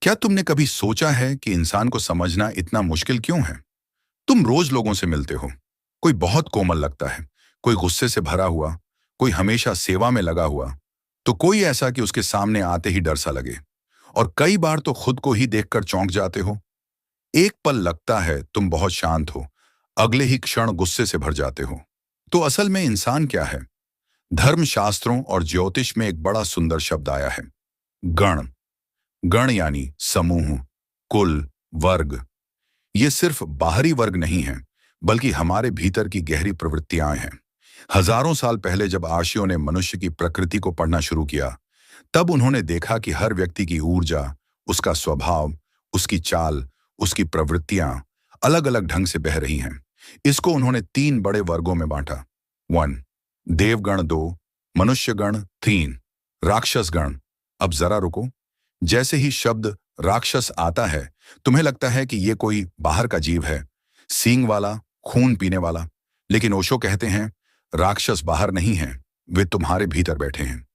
क्या तुमने कभी सोचा है कि इंसान को समझना इतना मुश्किल क्यों है? तुम रोज लोगों से मिलते हो। कोई बहुत कोमल लगता है, कोई गुस्से से भरा हुआ, कोई हमेशा सेवा में लगा हुआ, तो कोई ऐसा कि उसके सामने आते ही डर सा लगे। और कई बार तो खुद को ही देखकर चौंक जाते हो। एक पल लगता है तुम बहुत शांत हो, अगले ही क्षण गुस्से से भर जाते हो। तो असल में इंसान क्या है? धर्मशास्त्रों और ज्योतिष में एक बड़ा सुंदर शब्द आया है, गण। गण यानी समूह, कुल, वर्ग। ये सिर्फ बाहरी वर्ग नहीं है, बल्कि हमारे भीतर की गहरी प्रवृत्तियां हैं। हजारों साल पहले जब आर्षियों ने मनुष्य की प्रकृति को पढ़ना शुरू किया, तब उन्होंने देखा कि हर व्यक्ति की ऊर्जा, उसका स्वभाव, उसकी चाल, उसकी प्रवृत्तियां अलग अलग ढंग से बह रही हैं। इसको उन्होंने तीन बड़े वर्गों में बांटा। 1, देवगण। 2, मनुष्यगण। 3, राक्षसगण। अब जरा रुको। जैसे ही शब्द राक्षस आता है, तुम्हें लगता है कि ये कोई बाहर का जीव है, सींग वाला, खून पीने वाला। लेकिन ओशो कहते हैं, राक्षस बाहर नहीं हैं, वे तुम्हारे भीतर बैठे हैं।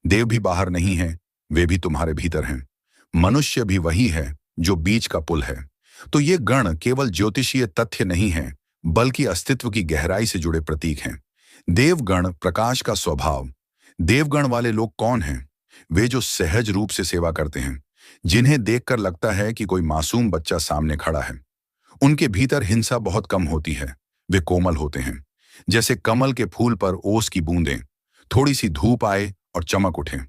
देव भी बाहर नहीं हैं, वे भी तुम्हारे भीतर हैं। मनुष्य भी वही है जो बीच का पुल है। तो ये गण केवल ज्योतिषीय तथ्य नहीं है, बल्कि अस्तित्व की गहराई से जुड़े प्रतीक हैं। देवगण, प्रकाश का स्वभाव। देवगण वाले लोग कौन हैं? वे जो सहज रूप से सेवा करते हैं, जिन्हें देखकर लगता है कि कोई मासूम बच्चा सामने खड़ा है। उनके भीतर हिंसा बहुत कम होती है। वे कोमल होते हैं, जैसे कमल के फूल पर ओस की बूंदें। थोड़ी सी धूप आए और चमक उठे।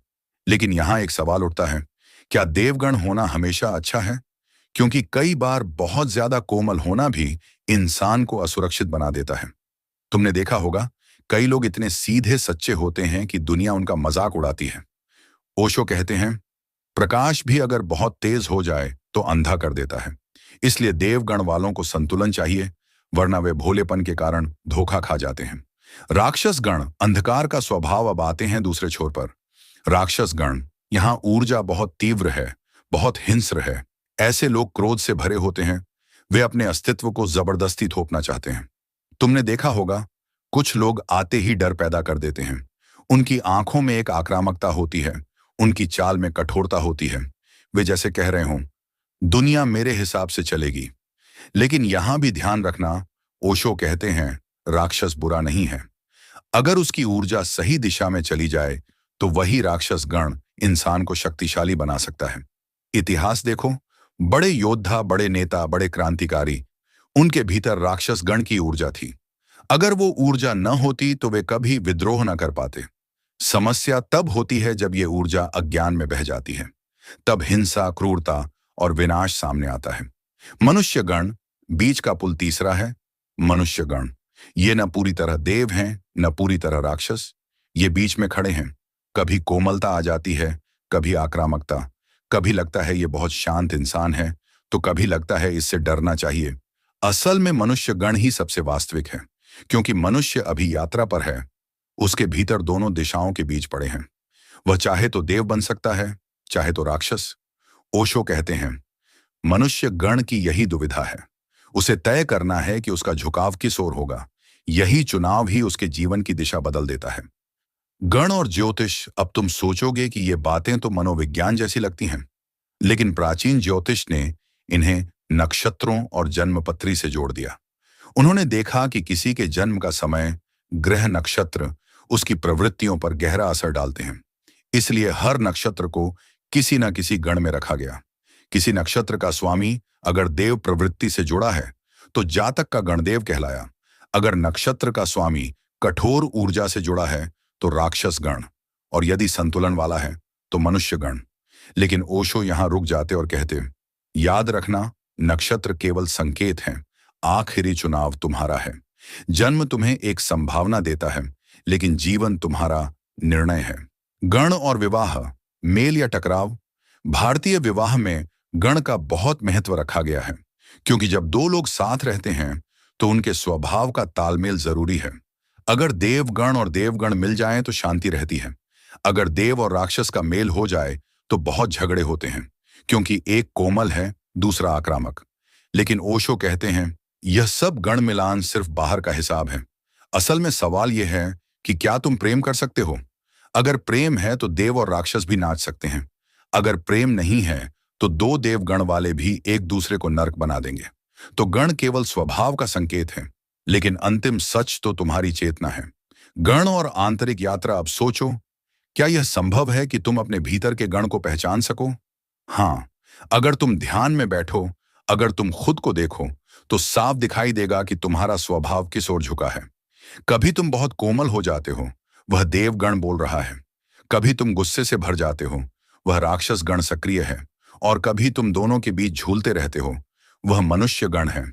लेकिन यहां एक सवाल उठता है, क्या देवगण होना हमेशा अच्छा है? क्योंकि कई बार बहुत ज्यादा कोमल होना भी इंसान को असुरक्षित बना देता है। तुमने देखा होगा, कई लोग इतने सीधे सच्चे होते हैं कि दुनिया उनका मजाक उड़ाती है। ओशो कहते हैं, प्रकाश भी अगर बहुत तेज हो जाए तो अंधा कर देता है। इसलिए देवगण वालों को संतुलन चाहिए, वरना वे भोलेपन के कारण धोखा खा जाते हैं। राक्षस गण, अंधकार का स्वभाव। अब आते हैं दूसरे छोर पर। राक्षस गण, यहाँ ऊर्जा बहुत तीव्र है, बहुत हिंस्र है। ऐसे लोग क्रोध से भरे होते हैं। वे अपने अस्तित्व को जबरदस्ती थोपना चाहते हैं। तुमने देखा होगा, कुछ लोग आते ही डर पैदा कर देते हैं। उनकी आंखों में एक आक्रामकता होती है, उनकी चाल में कठोरता होती है। वे जैसे कह रहे हों, दुनिया मेरे हिसाब से चलेगी। लेकिन यहां भी ध्यान रखना, ओशो कहते हैं, राक्षस बुरा नहीं है। अगर उसकी ऊर्जा सही दिशा में चली जाए, तो वही राक्षस गण इंसान को शक्तिशाली बना सकता है। इतिहास देखो, बड़े योद्धा, बड़े नेता, बड़े क्रांतिकारी, उनके भीतर राक्षस गण की ऊर्जा थी। अगर वो ऊर्जा न होती तो वे कभी विद्रोह न कर पाते। समस्या तब होती है जब ये ऊर्जा अज्ञान में बह जाती है। तब हिंसा, क्रूरता और विनाश सामने आता है। मनुष्यगण, बीच का पुल तीसरा है। मनुष्यगण, ये न पूरी तरह देव हैं, न पूरी तरह राक्षस। ये बीच में खड़े हैं। कभी कोमलता आ जाती है, कभी आक्रामकता। कभी लगता है ये बहुत शांत इंसान है, तो कभी लगता है इससे डरना चाहिए। असल में मनुष्यगण ही सबसे वास्तविक है, क्योंकि मनुष्य अभी यात्रा पर है। उसके भीतर दोनों दिशाओं के बीच पड़े हैं। वह चाहे तो देव बन सकता है, चाहे तो राक्षस। ओशो कहते हैं, मनुष्य गण की यही दुविधा है। उसे तय करना है कि उसका झुकाव किस ओर होगा। यही चुनाव ही उसके जीवन की दिशा बदल देता है। गण और ज्योतिष। अब तुम सोचोगे कि ये बातें तो मनोविज्ञान जैसी लगती हैं, लेकिन प्राचीन ज्योतिष ने इन्हें नक्षत्रों और जन्मपत्री से जोड़ दिया। उन्होंने देखा कि किसी के जन्म का समय, ग्रह, नक्षत्र उसकी प्रवृत्तियों पर गहरा असर डालते हैं। इसलिए हर नक्षत्र को किसी न किसी गण में रखा गया। किसी नक्षत्र का स्वामी अगर देव प्रवृत्ति से जुड़ा है, तो जातक का गणदेव कहलाया। अगर नक्षत्र का स्वामी कठोर ऊर्जा से जुड़ा है, तो राक्षस गण। और यदि संतुलन वाला है, तो मनुष्य गण। लेकिन ओशो यहां रुक जाते और कहते, याद रखना, नक्षत्र केवल संकेत हैं, आखिरी चुनाव तुम्हारा है। जन्म तुम्हें एक संभावना देता है, लेकिन जीवन तुम्हारा निर्णय है। गण और विवाह, मेल या टकराव। भारतीय विवाह में गण का बहुत महत्व रखा गया है, क्योंकि जब दो लोग साथ रहते हैं तो उनके स्वभाव का तालमेल जरूरी है। अगर देवगण और देवगण मिल जाएं तो शांति रहती है। अगर देव और राक्षस का मेल हो जाए तो बहुत झगड़े होते हैं, क्योंकि एक कोमल है, दूसरा आक्रामक। लेकिन ओशो कहते हैं, यह सब गण मिलान सिर्फ बाहर का हिसाब है। असल में सवाल यह है कि क्या तुम प्रेम कर सकते हो? अगर प्रेम है तो देव और राक्षस भी नाच सकते हैं। अगर प्रेम नहीं है तो दो देवगण वाले भी एक दूसरे को नरक बना देंगे। तो गण केवल स्वभाव का संकेत है, लेकिन अंतिम सच तो तुम्हारी चेतना है। गण और आंतरिक यात्रा। अब सोचो, क्या यह संभव है कि तुम अपने भीतर के गण को पहचान सको? हाँ, अगर तुम ध्यान में बैठो, अगर तुम खुद को देखो, तो साफ दिखाई देगा कि तुम्हारा स्वभाव किस ओर झुका है। कभी तुम बहुत कोमल हो जाते हो, वह देवगण बोल रहा है। कभी तुम गुस्से से भर जाते हो, वह राक्षस गण सक्रिय है। और कभी तुम दोनों के बीच झूलते रहते हो, वह मनुष्य गण है।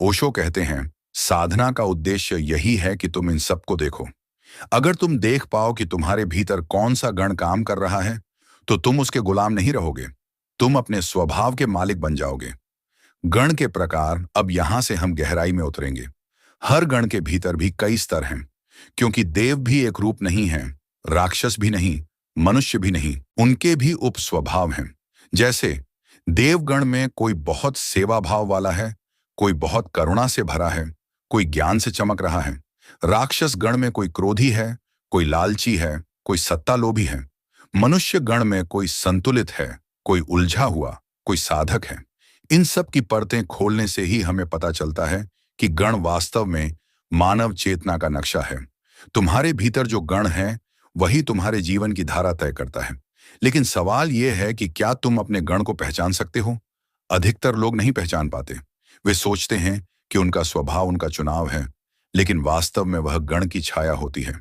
ओशो कहते हैं, साधना का उद्देश्य यही है कि तुम इन सबको देखो। अगर तुम देख पाओ कि तुम्हारे भीतर कौन सा गण काम कर रहा है, तो तुम उसके गुलाम नहीं रहोगे, तुम अपने स्वभाव के मालिक बन जाओगे। गण के प्रकार। अब यहां से हम गहराई में उतरेंगे। हर गण के भीतर भी कई स्तर हैं, क्योंकि देव भी एक रूप नहीं है, राक्षस भी नहीं, मनुष्य भी नहीं, उनके भी उप स्वभाव हैं। जैसे देवगण में कोई बहुत सेवा भाव वाला है, कोई बहुत करुणा से भरा है, कोई ज्ञान से चमक रहा है। राक्षस गण में कोई क्रोधी है, कोई लालची है, कोई सत्ता लोभी है। मनुष्य गण में कोई संतुलित है, कोई उलझा हुआ, कोई साधक है। इन सब की परतें खोलने से ही हमें पता चलता है कि गण वास्तव में मानव चेतना का नक्शा है। तुम्हारे भीतर जो गण है, वही तुम्हारे जीवन की धारा तय करता है। लेकिन सवाल यह है कि क्या तुम अपने गण को पहचान सकते हो? अधिकतर लोग नहीं पहचान पाते। वे सोचते हैं कि उनका स्वभाव उनका चुनाव है, लेकिन वास्तव में वह गण की छाया होती है।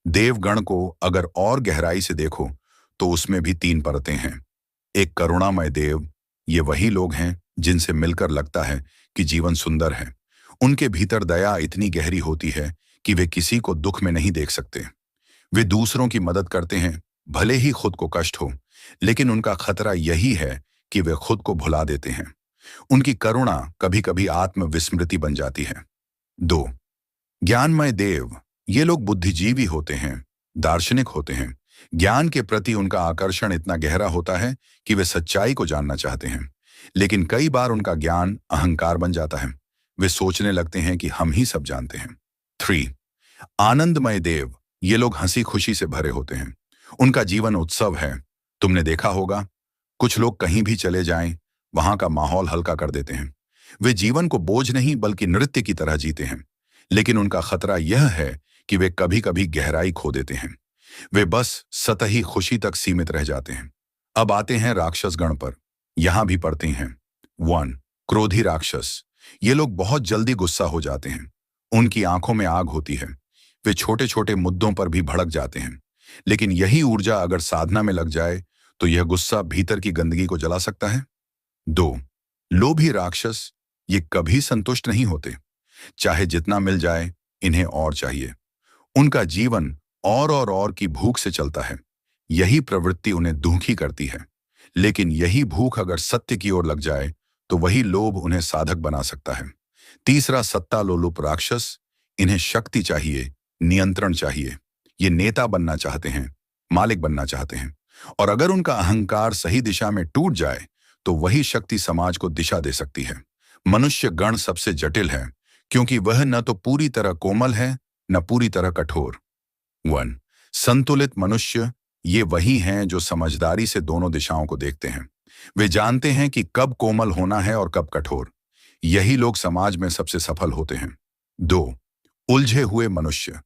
देवगण को अगर और गहराई से देखो, तो उसमें भी तीन परतें हैं। एक करुणामय देव। ये वही लोग हैं जिनसे मिलकर लगता है कि जीवन सुंदर है। उनके भीतर दया इतनी गहरी होती है कि वे किसी को दुख में नहीं देख सकते। वे दूसरों की मदद करते हैं, भले ही खुद को कष्ट हो, लेकिन उनका खतरा यही है कि वे खुद को भुला देते हैं। उनकी करुणा कभी कभी आत्मविस्मृति बन जाती है। 2, ज्ञानमय देव। ये लोग बुद्धिजीवी होते हैं, दार्शनिक होते हैं। ज्ञान के प्रति उनका आकर्षण इतना गहरा होता है कि वे सच्चाई को जानना चाहते हैं, लेकिन कई बार उनका ज्ञान अहंकार बन जाता है। वे सोचने लगते हैं कि हम ही सब जानते हैं। 3, आनंदमय देव। ये लोग हंसी खुशी से भरे होते हैं। उनका जीवन उत्सव है। तुमने देखा होगा, कुछ लोग कहीं भी चले जाएं, वहां का माहौल हल्का कर देते हैं। वे जीवन को बोझ नहीं बल्कि नृत्य की तरह जीते हैं। लेकिन उनका खतरा यह है कि वे कभी कभी गहराई खो देते हैं। वे बस सतही खुशी तक सीमित रह जाते हैं। अब आते हैं राक्षस गण पर। यहां भी पढ़ते हैं। 1, क्रोधी राक्षस। ये लोग बहुत जल्दी गुस्सा हो जाते हैं। उनकी आंखों में आग होती है। वे छोटे छोटे मुद्दों पर भी भड़क जाते हैं। लेकिन यही ऊर्जा अगर साधना में लग जाए, तो यह गुस्सा भीतर की गंदगी को जला सकता है। 2, लोभी राक्षस। ये कभी संतुष्ट नहीं होते। चाहे जितना मिल जाए, इन्हें और चाहिए। उनका जीवन और की भूख से चलता है। यही प्रवृत्ति उन्हें दुखी करती है। लेकिन यही भूख अगर सत्य की ओर लग जाए, तो वही लोभ उन्हें साधक बना सकता है। तीसरा, सत्ता लोलुप राक्षस। इन्हें शक्ति चाहिए, नियंत्रण चाहिए। ये नेता बनना चाहते हैं, मालिक बनना चाहते हैं। और अगर उनका अहंकार सही दिशा में टूट जाए, तो वही शक्ति समाज को दिशा दे सकती है। मनुष्य गण सबसे जटिल है, क्योंकि वह न तो पूरी तरह कोमल है, न पूरी तरह कठोर। 1, संतुलित मनुष्य। ये वही हैं जो समझदारी से दोनों दिशाओं को देखते हैं। वे जानते हैं कि कब कोमल होना है और कब कठोर। यही लोग समाज में सबसे सफल होते हैं। 2, उलझे हुए मनुष्य।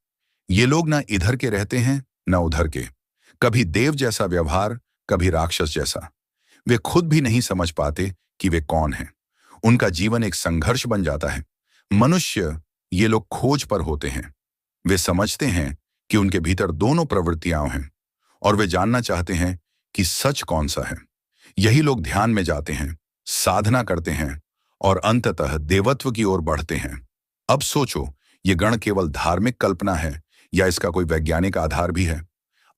ये लोग ना इधर के रहते हैं, न उधर के। कभी देव जैसा व्यवहार, कभी राक्षस जैसा। वे खुद भी नहीं समझ पाते कि वे कौन हैं। उनका जीवन एक संघर्ष बन जाता है। मनुष्य, ये लोग खोज पर होते हैं। वे समझते हैं कि उनके भीतर दोनों प्रवृत्तियां हैं, और वे जानना चाहते हैं कि सच कौन सा है। यही लोग ध्यान में जाते हैं, साधना करते हैं, और अंततः देवत्व की ओर बढ़ते हैं। अब सोचो, ये गण केवल धार्मिक कल्पना है या इसका कोई वैज्ञानिक आधार भी है?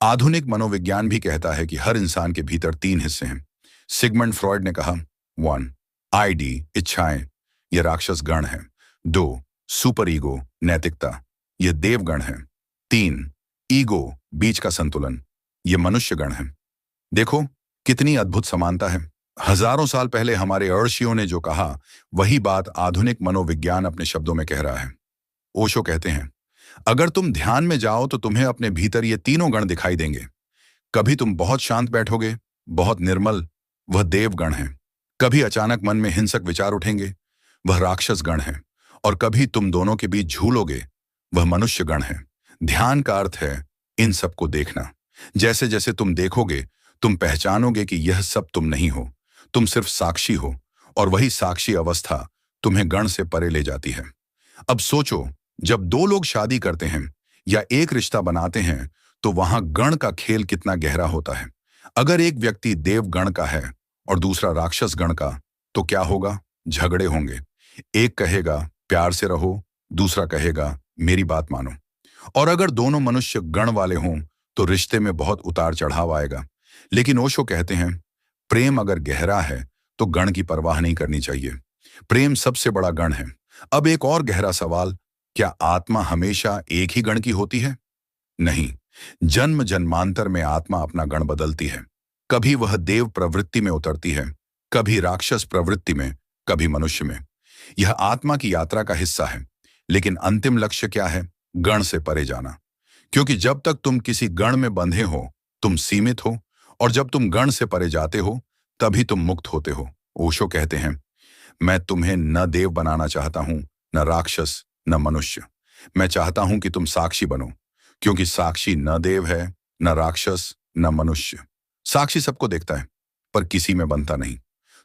आधुनिक मनोविज्ञान भी कहता है कि हर इंसान के भीतर 3 हिस्से हैं। सिगमंड फ्रॉयड ने कहा, 1, आईडी, इच्छाएं, यह राक्षस गण है। 2, सुपर ईगो, नैतिकता, यह देवगण है। 3, ईगो, बीच का संतुलन, यह मनुष्य गण है। देखो कितनी अद्भुत समानता है। हजारों साल पहले हमारे ऋषियों ने जो कहा, वही बात आधुनिक मनोविज्ञान अपने शब्दों में कह रहा है। ओशो कहते हैं, अगर तुम ध्यान में जाओ तो तुम्हें अपने भीतर ये तीनों गण दिखाई देंगे। कभी तुम बहुत शांत बैठोगे, बहुत निर्मल, वह देवगण है। कभी अचानक मन में हिंसक विचार उठेंगे, वह राक्षस गण है। और कभी तुम दोनों के बीच झूलोगे, वह मनुष्य गण है। ध्यान का अर्थ है इन सबको देखना। जैसे जैसे तुम देखोगे, तुम पहचानोगे कि यह सब तुम नहीं हो, तुम सिर्फ साक्षी हो। और वही साक्षी अवस्था तुम्हें गण से परे ले जाती है। अब सोचो, जब दो लोग शादी करते हैं या एक रिश्ता बनाते हैं, तो वहां गण का खेल कितना गहरा होता है। अगर एक व्यक्ति देव गण का है और दूसरा राक्षस गण का, तो क्या होगा? झगड़े होंगे। एक कहेगा प्यार से रहो, दूसरा कहेगा मेरी बात मानो। और अगर दोनों मनुष्य गण वाले हों, तो रिश्ते में बहुत उतार चढ़ाव आएगा। लेकिन ओशो कहते हैं, प्रेम अगर गहरा है तो गण की परवाह नहीं करनी चाहिए। प्रेम सबसे बड़ा गण है। अब एक और गहरा सवाल, क्या आत्मा हमेशा एक ही गण की होती है? नहीं। जन्म जन्मांतर में आत्मा अपना गण बदलती है। कभी वह देव प्रवृत्ति में उतरती है, कभी राक्षस प्रवृत्ति में, कभी मनुष्य में। यह आत्मा की यात्रा का हिस्सा है। लेकिन अंतिम लक्ष्य क्या है? गण से परे जाना। क्योंकि जब तक तुम किसी गण में बंधे हो, तुम सीमित हो। और जब तुम गण से परे जाते हो, तभी तुम मुक्त होते हो। ओशो कहते हैं, मैं तुम्हें न देव बनाना चाहता हूं, न राक्षस, न मनुष्य। मैं चाहता हूं कि तुम साक्षी बनो। क्योंकि साक्षी न देव है, न राक्षस, न मनुष्य। साक्षी सबको देखता है, पर किसी में बनता नहीं।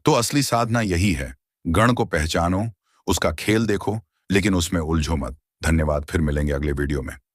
तो असली साधना यही है, गण को पहचानो, उसका खेल देखो, लेकिन उसमें उलझो मत। धन्यवाद, फिर मिलेंगे अगले वीडियो में।